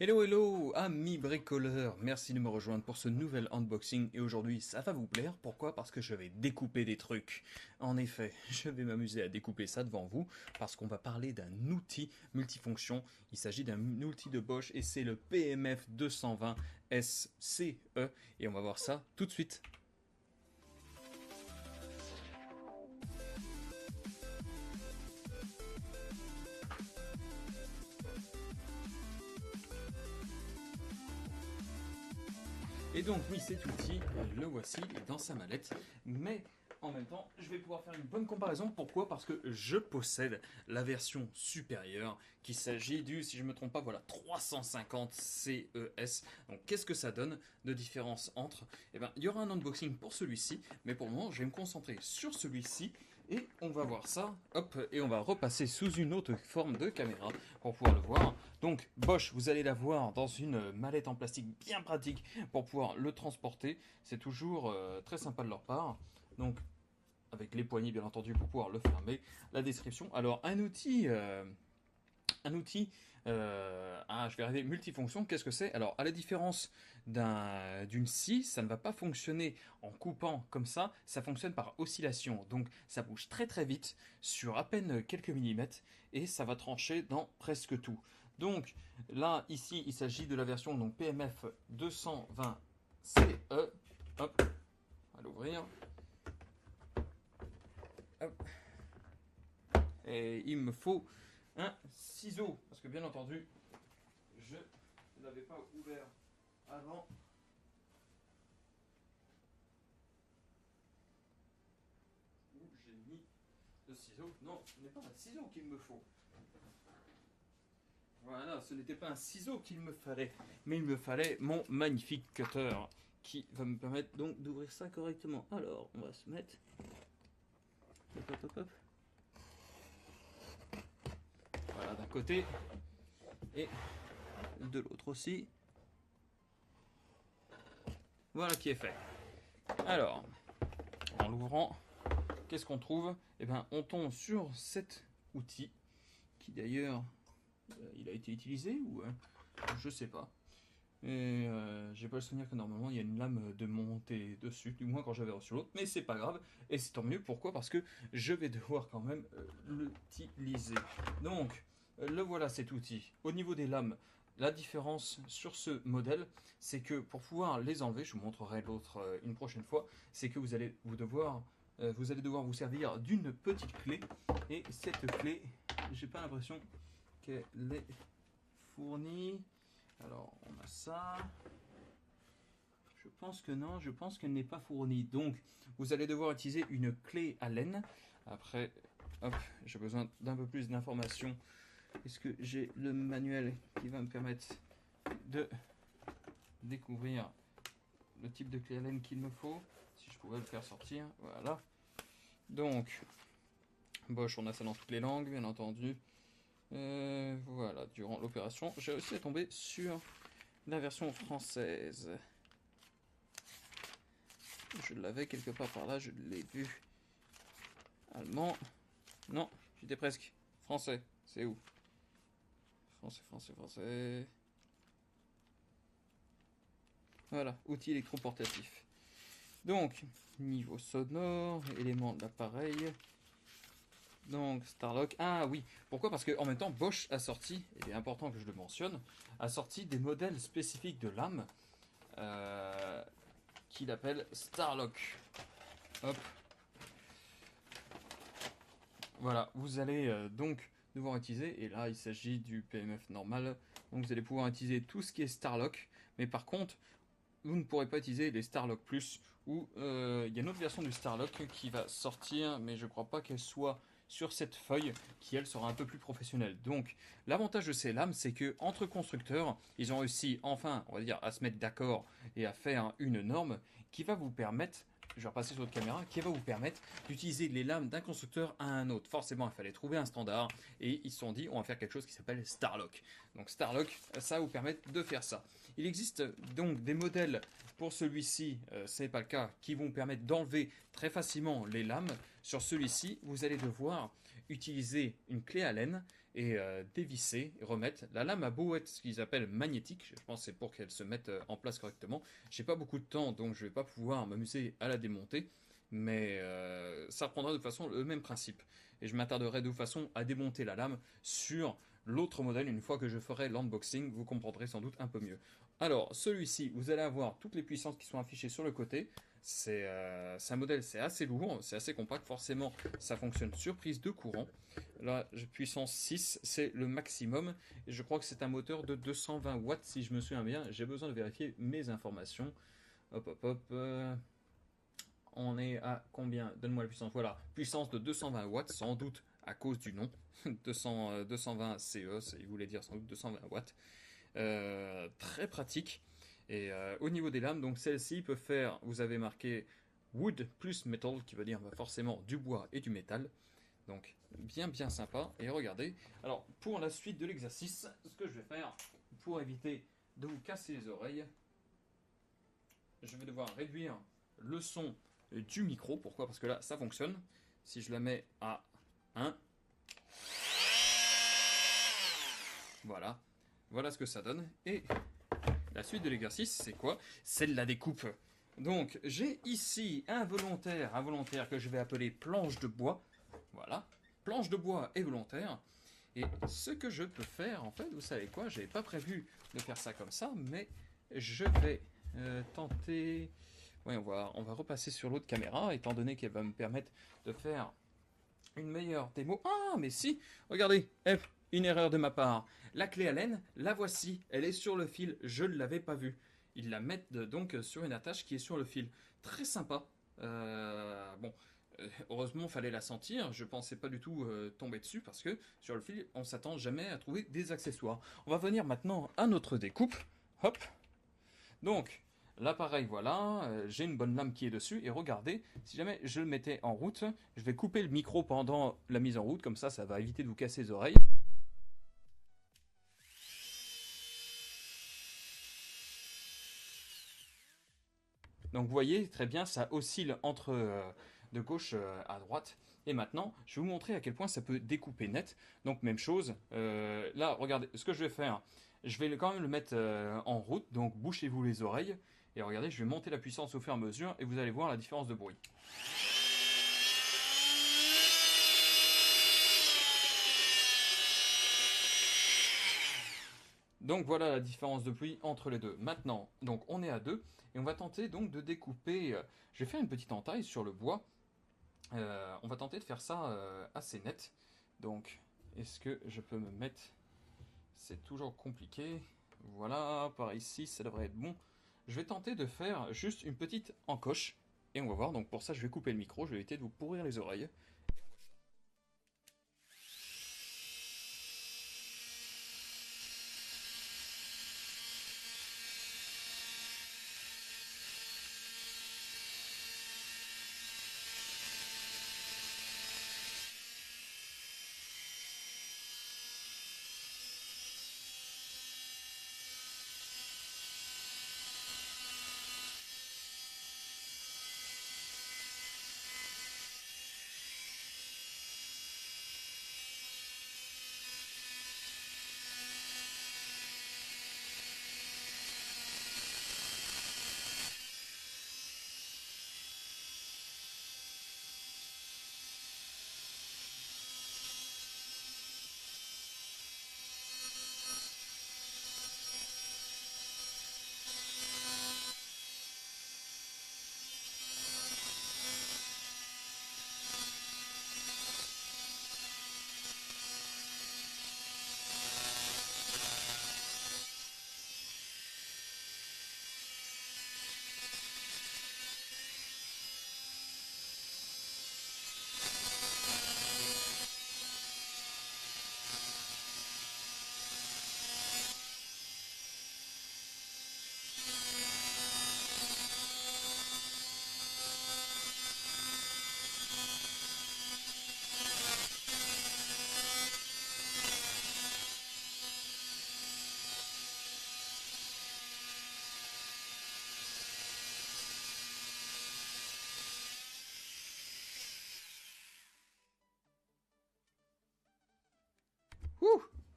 Hello hello amis bricoleurs, merci de me rejoindre pour ce nouvel unboxing et aujourd'hui ça va vous plaire, pourquoi? Parce que je vais découper des trucs. En effet, je vais m'amuser à découper ça devant vous parce qu'on va parler d'un outil multifonction, il s'agit d'un outil de Bosch et c'est le PMF 220 SCE et on va voir ça tout de suite. Et donc oui, cet outil, le voici, il est dans sa mallette, mais en même temps, je vais pouvoir faire une bonne comparaison. Pourquoi? Parce que je possède la version supérieure, qu'il s'agit du, si je ne me trompe pas, voilà, 350 CES. Donc qu'est-ce que ça donne de différence entre? Eh bien, il y aura un unboxing pour celui-ci, mais pour le moment, je vais me concentrer sur celui-ci et on va voir ça, hop, et on va repasser sous une autre forme de caméra pour pouvoir le voir. Donc Bosch, vous allez la voir dans une mallette en plastique bien pratique pour pouvoir le transporter. C'est toujours très sympa de leur part. Donc avec les poignées bien entendu pour pouvoir le fermer. La description. Alors un outil, je vais arriver multifonction. Qu'est-ce que c'est? Alors, à la différence d'une scie, ça ne va pas fonctionner en coupant comme ça fonctionne par oscillation. Donc, ça bouge très très vite sur à peine quelques millimètres et ça va trancher dans presque tout. Donc, là, ici, il s'agit de la version donc, PMF 220 CE. Hop, on va l'ouvrir. Hop. Et il me faut un ciseau parce que bien entendu, je ne l'avais pas ouvert avant. Où j'ai mis le ciseau. Non, ce n'est pas un ciseau qu'il me faut. Voilà, ce n'était pas un ciseau qu'il me fallait, mais il me fallait mon magnifique cutter qui va me permettre donc d'ouvrir ça correctement. Alors, on va se mettre. Hop, hop, hop, hop. Voilà, d'un côté et de l'autre aussi. Voilà qui est fait. Alors, en l'ouvrant, qu'est-ce qu'on trouve? Eh bien, on tombe sur cet outil qui d'ailleurs, il a été utilisé ou je sais pas. Et j'ai pas le souvenir que normalement il y a une lame de montée dessus, du moins quand j'avais reçu l'autre, mais c'est pas grave, et c'est tant mieux, pourquoi? Parce que je vais devoir quand même l'utiliser. Donc, le voilà cet outil. Au niveau des lames, la différence sur ce modèle, c'est que pour pouvoir les enlever, je vous montrerai l'autre une prochaine fois, c'est que vous allez devoir vous servir d'une petite clé, et cette clé, j'ai pas l'impression qu'elle est fournie. Alors, on a ça. Je pense que non, je pense qu'elle n'est pas fournie. Donc, vous allez devoir utiliser une clé Allen. Après, hop, j'ai besoin d'un peu plus d'informations. Est-ce que j'ai le manuel qui va me permettre de découvrir le type de clé Allen qu'il me faut? Si je pouvais le faire sortir, voilà. Donc, Bosch, on a ça dans toutes les langues, bien entendu. Voilà, durant l'opération, j'ai réussi à tomber sur la version française. Je l'avais quelque part par là, je l'ai vu. Allemand. Non, j'étais presque. Français. C'est où? Français, français, français. Voilà, outil électroportatif. Donc, niveau sonore, éléments de l'appareil. Donc, Starlock. Ah oui, pourquoi? Parce qu'en même temps, Bosch a sorti, et il est important que je le mentionne, a sorti des modèles spécifiques de lames qu'il appelle Starlock. Hop, voilà, vous allez donc devoir utiliser, et là il s'agit du PMF normal, donc vous allez pouvoir utiliser tout ce qui est Starlock, mais par contre, vous ne pourrez pas utiliser les Starlock Plus, ou il y a une autre version du Starlock qui va sortir, mais je ne crois pas qu'elle soit sur cette feuille, qui elle sera un peu plus professionnelle. Donc l'avantage de ces lames, c'est que entre constructeurs, ils ont réussi enfin, on va dire, à se mettre d'accord et à faire une norme qui va vous permettre, je vais repasser sur votre caméra, qui va vous permettre d'utiliser les lames d'un constructeur à un autre. Forcément, il fallait trouver un standard et ils se sont dit on va faire quelque chose qui s'appelle Starlock. Donc Starlock, ça va vous permettre de faire ça. Il existe donc des modèles pour celui-ci, ce n'est pas le cas, qui vont permettre d'enlever très facilement les lames. Sur celui-ci, vous allez devoir utiliser une clé Allen et dévisser, et remettre. La lame a beau être ce qu'ils appellent magnétique, je pense que c'est pour qu'elle se mette en place correctement. J'ai pas beaucoup de temps, donc je vais pas pouvoir m'amuser à la démonter, mais ça reprendra de toute façon le même principe. Et je m'attarderai de toute façon à démonter la lame sur l'autre modèle une fois que je ferai l'unboxing, vous comprendrez sans doute un peu mieux. Alors, celui-ci, vous allez avoir toutes les puissances qui sont affichées sur le côté. C'est un modèle, c'est assez lourd, c'est assez compact, forcément ça fonctionne sur prise de courant. Là, puissance 6, c'est le maximum. Et je crois que c'est un moteur de 220 watts si je me souviens bien. J'ai besoin de vérifier mes informations. Hop, hop, hop. On est à combien? Donne-moi la puissance. Voilà, puissance de 220 watts, sans doute à cause du nom. 220 CE, il voulait dire sans doute 220 watts. Très pratique. Et au niveau des lames, donc celle-ci peut faire, vous avez marqué wood plus metal, qui veut dire forcément du bois et du métal. Donc bien sympa. Et regardez, alors pour la suite de l'exercice, ce que je vais faire, pour éviter de vous casser les oreilles, je vais devoir réduire le son du micro. Pourquoi? Parce que là, ça fonctionne. Si je la mets à 1, voilà. Voilà ce que ça donne. Et la suite de l'exercice, c'est quoi? C'est de la découpe. Donc, j'ai ici un volontaire que je vais appeler planche de bois. Voilà. Planche de bois et volontaire. Et ce que je peux faire, en fait, vous savez quoi? J'avais pas prévu de faire ça comme ça, mais je vais tenter... Oui, on va repasser sur l'autre caméra, étant donné qu'elle va me permettre de faire une meilleure démo. Ah, mais si, regardez, une erreur de ma part. La clé Allen, la voici, elle est sur le fil, je ne l'avais pas vue. Ils la mettent donc sur une attache qui est sur le fil. Très sympa. Heureusement, il fallait la sentir. Je pensais pas du tout tomber dessus parce que sur le fil, on s'attend jamais à trouver des accessoires. On va venir maintenant à notre découpe. Hop. Donc, l'appareil, voilà, j'ai une bonne lame qui est dessus, et regardez, si jamais je le mettais en route, je vais couper le micro pendant la mise en route, comme ça va éviter de vous casser les oreilles. Donc vous voyez, très bien, ça oscille entre de gauche à droite. Et maintenant, je vais vous montrer à quel point ça peut découper net. Donc même chose, là, regardez, ce que je vais faire, je vais quand même le mettre en route, donc bouchez-vous les oreilles. Et regardez, je vais monter la puissance au fur et à mesure, et vous allez voir la différence de bruit. Donc voilà la différence de bruit entre les deux. Maintenant, donc on est à deux, et on va tenter donc de découper. Je vais faire une petite entaille sur le bois. On va tenter de faire ça assez net. Donc, est-ce que je peux me mettre... C'est toujours compliqué. Voilà, par ici, ça devrait être bon. Je vais tenter de faire juste une petite encoche. Et on va voir. Donc pour ça, je vais couper le micro. Je vais éviter de vous pourrir les oreilles.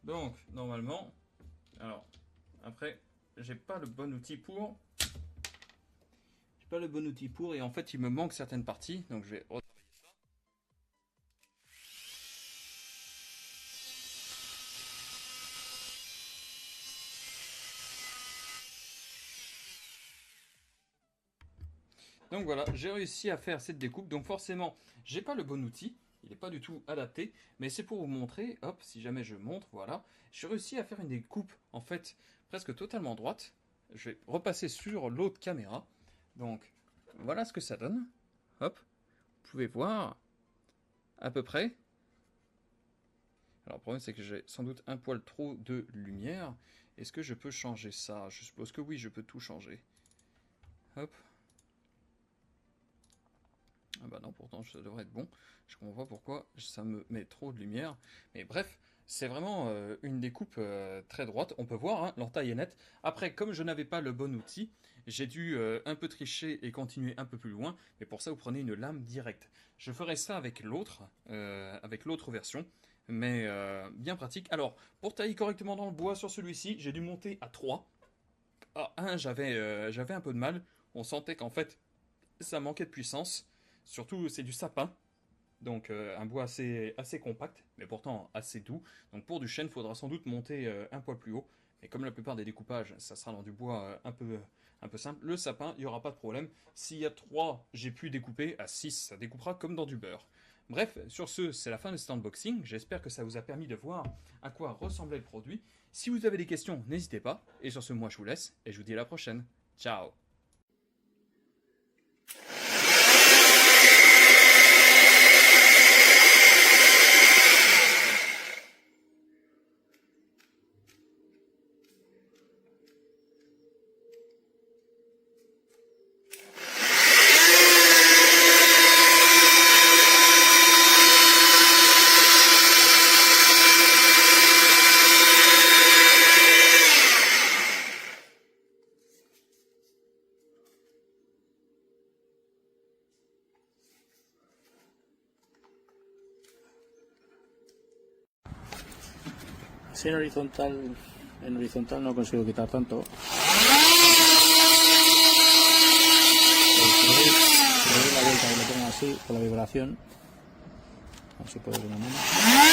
Donc, normalement, alors, après, j'ai pas le bon outil pour. J'ai pas le bon outil pour, et en fait, il me manque certaines parties, donc je vais retravailler ça. Donc voilà, j'ai réussi à faire cette découpe, donc forcément, j'ai pas le bon outil. Il n'est pas du tout adapté, mais c'est pour vous montrer, hop, si jamais je montre, voilà. J'ai réussi à faire une découpe, en fait, presque totalement droite. Je vais repasser sur l'autre caméra. Donc, voilà ce que ça donne. Hop, vous pouvez voir à peu près. Alors, le problème, c'est que j'ai sans doute un poil trop de lumière. Est-ce que je peux changer ça? Je suppose que oui, je peux tout changer. Hop. Ah bah non, pourtant ça devrait être bon. Je comprends pas pourquoi ça me met trop de lumière. Mais bref, c'est vraiment une découpe très droite. On peut voir, hein, leur taille est nette. Après, comme je n'avais pas le bon outil, j'ai dû un peu tricher et continuer un peu plus loin. Mais pour ça, vous prenez une lame directe. Je ferai ça avec l'autre version. Mais bien pratique. Alors, pour tailler correctement dans le bois sur celui-ci, j'ai dû monter à 3. À 1, j'avais un peu de mal. On sentait qu'en fait, ça manquait de puissance. Surtout, c'est du sapin, donc un bois assez compact, mais pourtant assez doux. Donc pour du chêne, il faudra sans doute monter un poil plus haut. Et comme la plupart des découpages, ça sera dans du bois un peu simple, le sapin, il n'y aura pas de problème. S'il y a 3, j'ai pu découper, à 6, ça découpera comme dans du beurre. Bref, sur ce, c'est la fin de cet unboxing. J'espère que ça vous a permis de voir à quoi ressemblait le produit. Si vous avez des questions, n'hésitez pas. Et sur ce, moi je vous laisse, et je vous dis à la prochaine. Ciao! Así en horizontal no consigo quitar tanto. Le doy la vuelta y lo pongo así por la vibración. A ver si puedo de una mano.